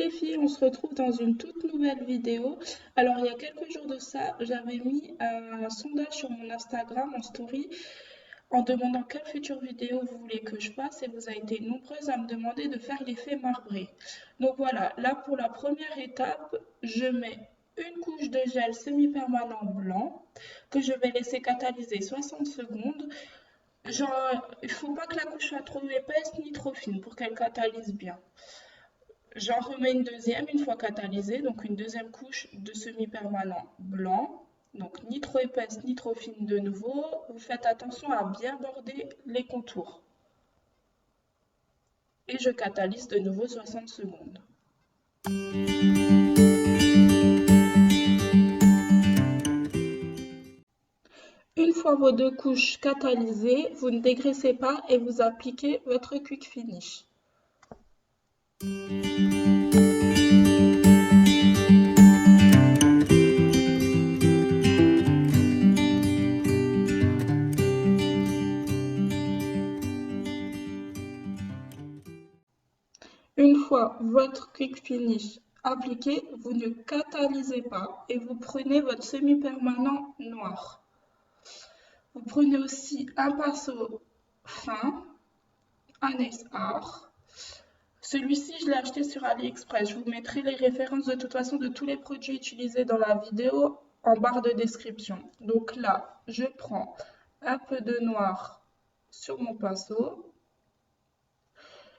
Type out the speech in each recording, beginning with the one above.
les filles, on se retrouve dans une toute nouvelle vidéo. Alors il y a quelques jours de ça, j'avais mis un sondage sur mon Instagram en story en demandant quelle future vidéo vous voulez que je fasse et vous avez été nombreuses à me demander de faire l'effet marbré. Donc voilà, là pour la première étape, je mets une couche de gel semi-permanent blanc que je vais laisser catalyser 60 secondes. Genre, il ne faut pas que la couche soit trop épaisse ni trop fine pour qu'elle catalyse bien. J'en remets une deuxième une fois catalysée, donc une deuxième couche de semi-permanent blanc. Donc ni trop épaisse ni trop fine de nouveau. Vous faites attention à bien border les contours. Et je catalyse de nouveau 60 secondes. Une fois vos deux couches catalysées, vous ne dégraissez pas et vous appliquez votre quick finish. Une fois votre quick finish appliqué, vous ne catalysez pas et vous prenez votre semi-permanent noir. Vous prenez aussi un pinceau fin, un Ace Art. Celui-ci, je l'ai acheté sur AliExpress. Je vous mettrai les références de toute façon de tous les produits utilisés dans la vidéo en barre de description. Donc là, je prends un peu de noir sur mon pinceau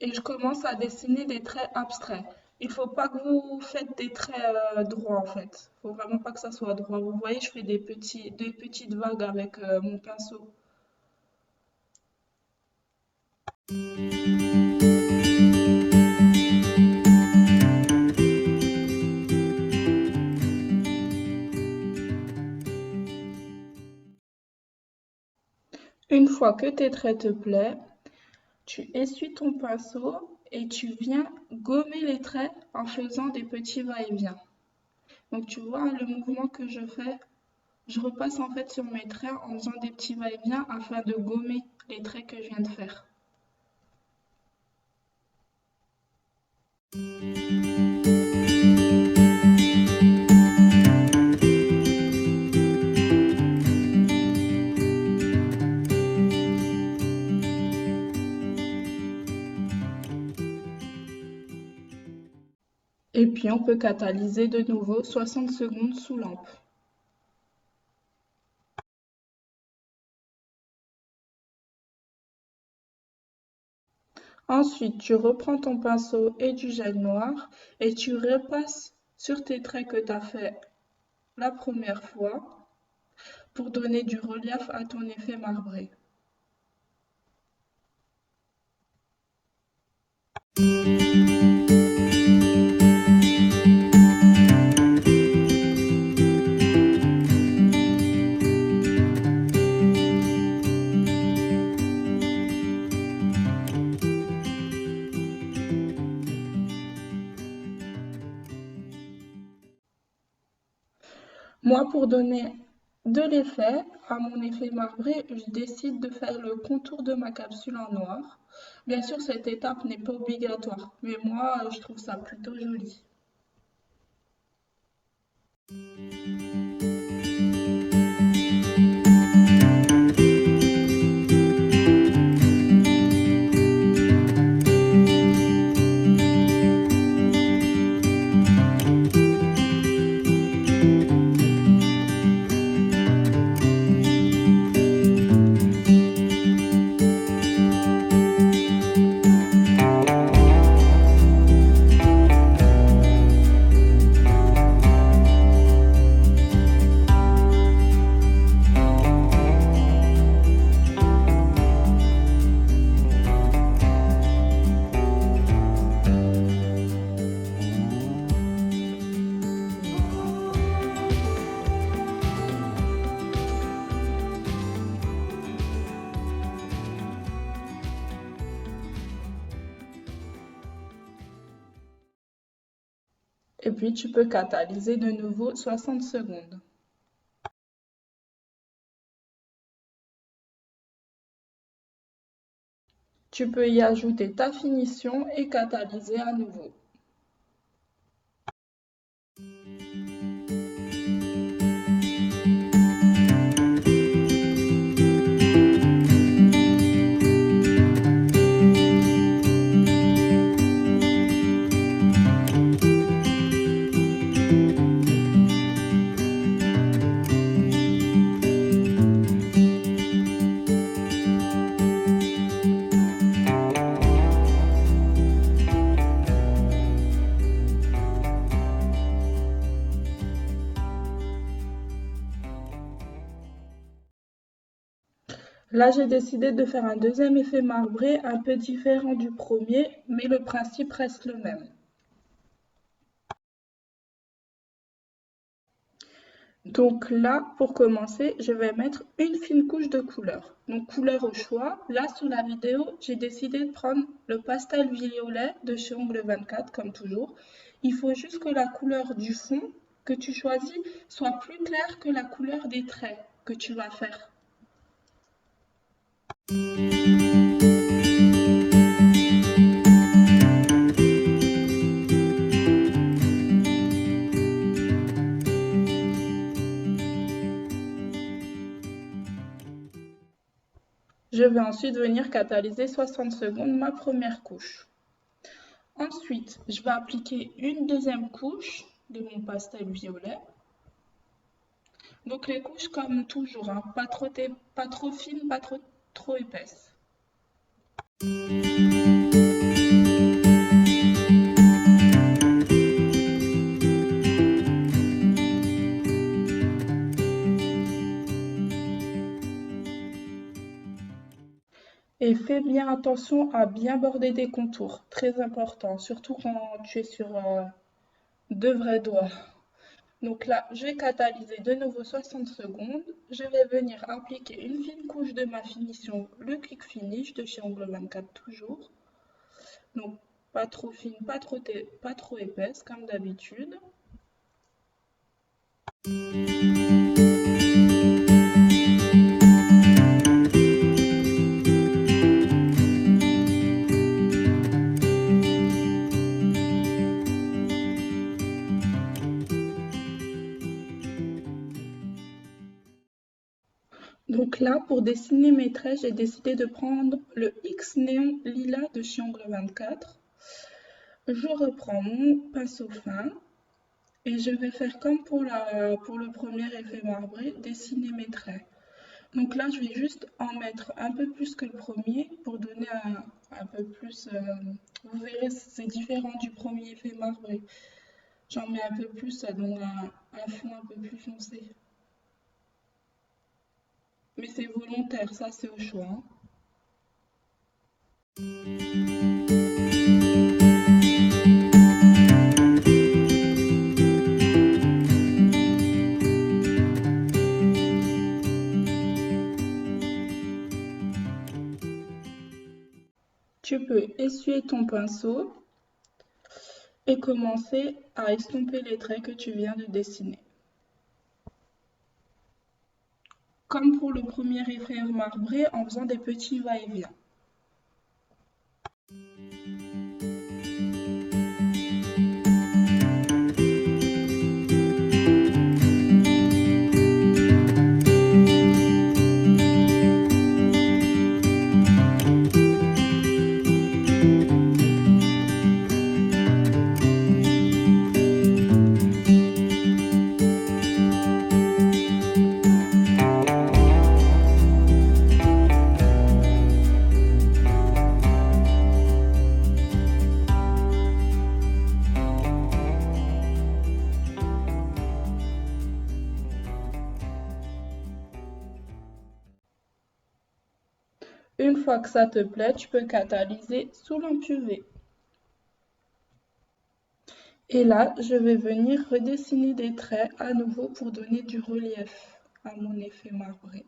et je commence à dessiner des traits abstraits. Il ne faut pas que vous faites des traits droits en fait. Il ne faut vraiment pas que ça soit droit. Vous voyez, je fais des petites vagues avec mon pinceau. Une fois que tes traits te plaisent, tu essuies ton pinceau et tu viens gommer les traits en faisant des petits va-et-vient. Donc tu vois le mouvement que je fais, je repasse en fait sur mes traits en faisant des petits va-et-vient afin de gommer les traits que je viens de faire. Et puis on peut catalyser de nouveau 60 secondes sous lampe. Ensuite, tu reprends ton pinceau et du gel noir et tu repasses sur tes traits que tu as fait la première fois pour donner du relief à ton effet marbré. Moi, pour donner de l'effet à mon effet marbré, je décide de faire le contour de ma capsule en noir. Bien sûr, cette étape n'est pas obligatoire, mais moi, je trouve ça plutôt joli. Et puis tu peux catalyser de nouveau 60 secondes. Tu peux y ajouter ta finition et catalyser à nouveau. Là, j'ai décidé de faire un deuxième effet marbré un peu différent du premier, mais le principe reste le même. Donc là, pour commencer, je vais mettre une fine couche de couleur. Donc couleur au choix. Là, sur la vidéo, j'ai décidé de prendre le pastel violet de chez Ongle 24, comme toujours. Il faut juste que la couleur du fond que tu choisis soit plus claire que la couleur des traits que tu vas faire. Je vais ensuite venir catalyser 60 secondes ma première couche. Ensuite, je vais appliquer une deuxième couche de mon pastel violet. Donc les couches comme toujours, hein, pas trop fines, pas trop épaisses. Et fais bien attention à bien border des contours, très important, surtout quand tu es sur deux vrais doigts. Donc là, je vais catalyser de nouveau 60 secondes. Je vais venir appliquer une fine couche de ma finition, le Quick Finish de chez Ongle 24 toujours. Donc pas trop fine, pas trop épaisse comme d'habitude. Donc là, pour dessiner mes traits, j'ai décidé de prendre le X Néon Lilas de chez Ongle 24. Je reprends mon pinceau fin et je vais faire comme pour le premier effet marbré, dessiner mes traits. Donc là, je vais juste en mettre un peu plus que le premier pour donner un peu plus... vous verrez, c'est différent du premier effet marbré. J'en mets un peu plus, ça donne un fond un peu plus foncé. Mais c'est volontaire, ça c'est au choix, hein. Tu peux essuyer ton pinceau et commencer à estomper les traits que tu viens de dessiner. Comme pour le premier effet marbré, en faisant des petits va-et-vient. Une fois que ça te plaît, tu peux catalyser sous lampe UV. Et là, je vais venir redessiner des traits à nouveau pour donner du relief à mon effet marbré.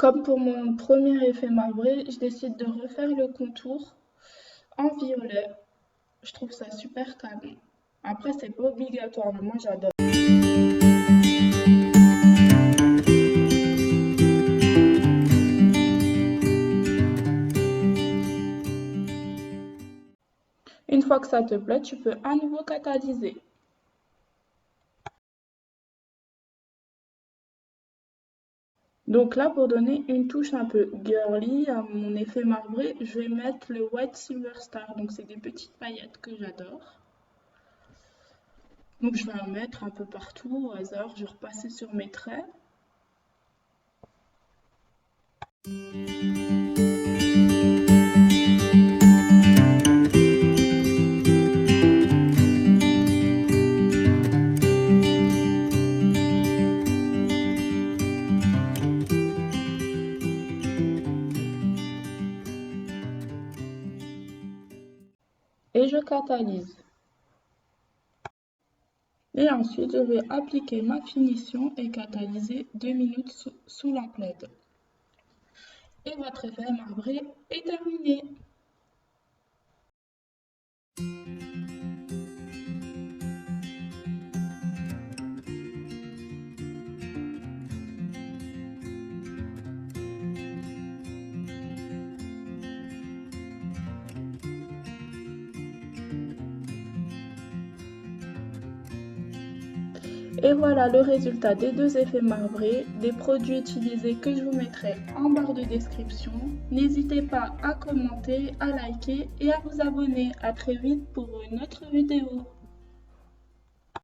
Comme pour mon premier effet marbré, je décide de refaire le contour en violet. Je trouve ça super calme. Après, c'est pas obligatoire, mais moi j'adore. Une fois que ça te plaît, tu peux à nouveau catalyser. Donc là, pour donner une touche un peu girly à mon effet marbré, je vais mettre le White Silver Star. Donc c'est des petites paillettes que j'adore. Donc je vais en mettre un peu partout au hasard. Je vais repasser sur mes traits. Et je catalyse. Et ensuite, je vais appliquer ma finition et catalyser 2 minutes sous lampe LED. Et votre effet marbré est terminé. Et voilà le résultat des deux effets marbrés, des produits utilisés que je vous mettrai en barre de description. N'hésitez pas à commenter, à liker et à vous abonner. À très vite pour une autre vidéo.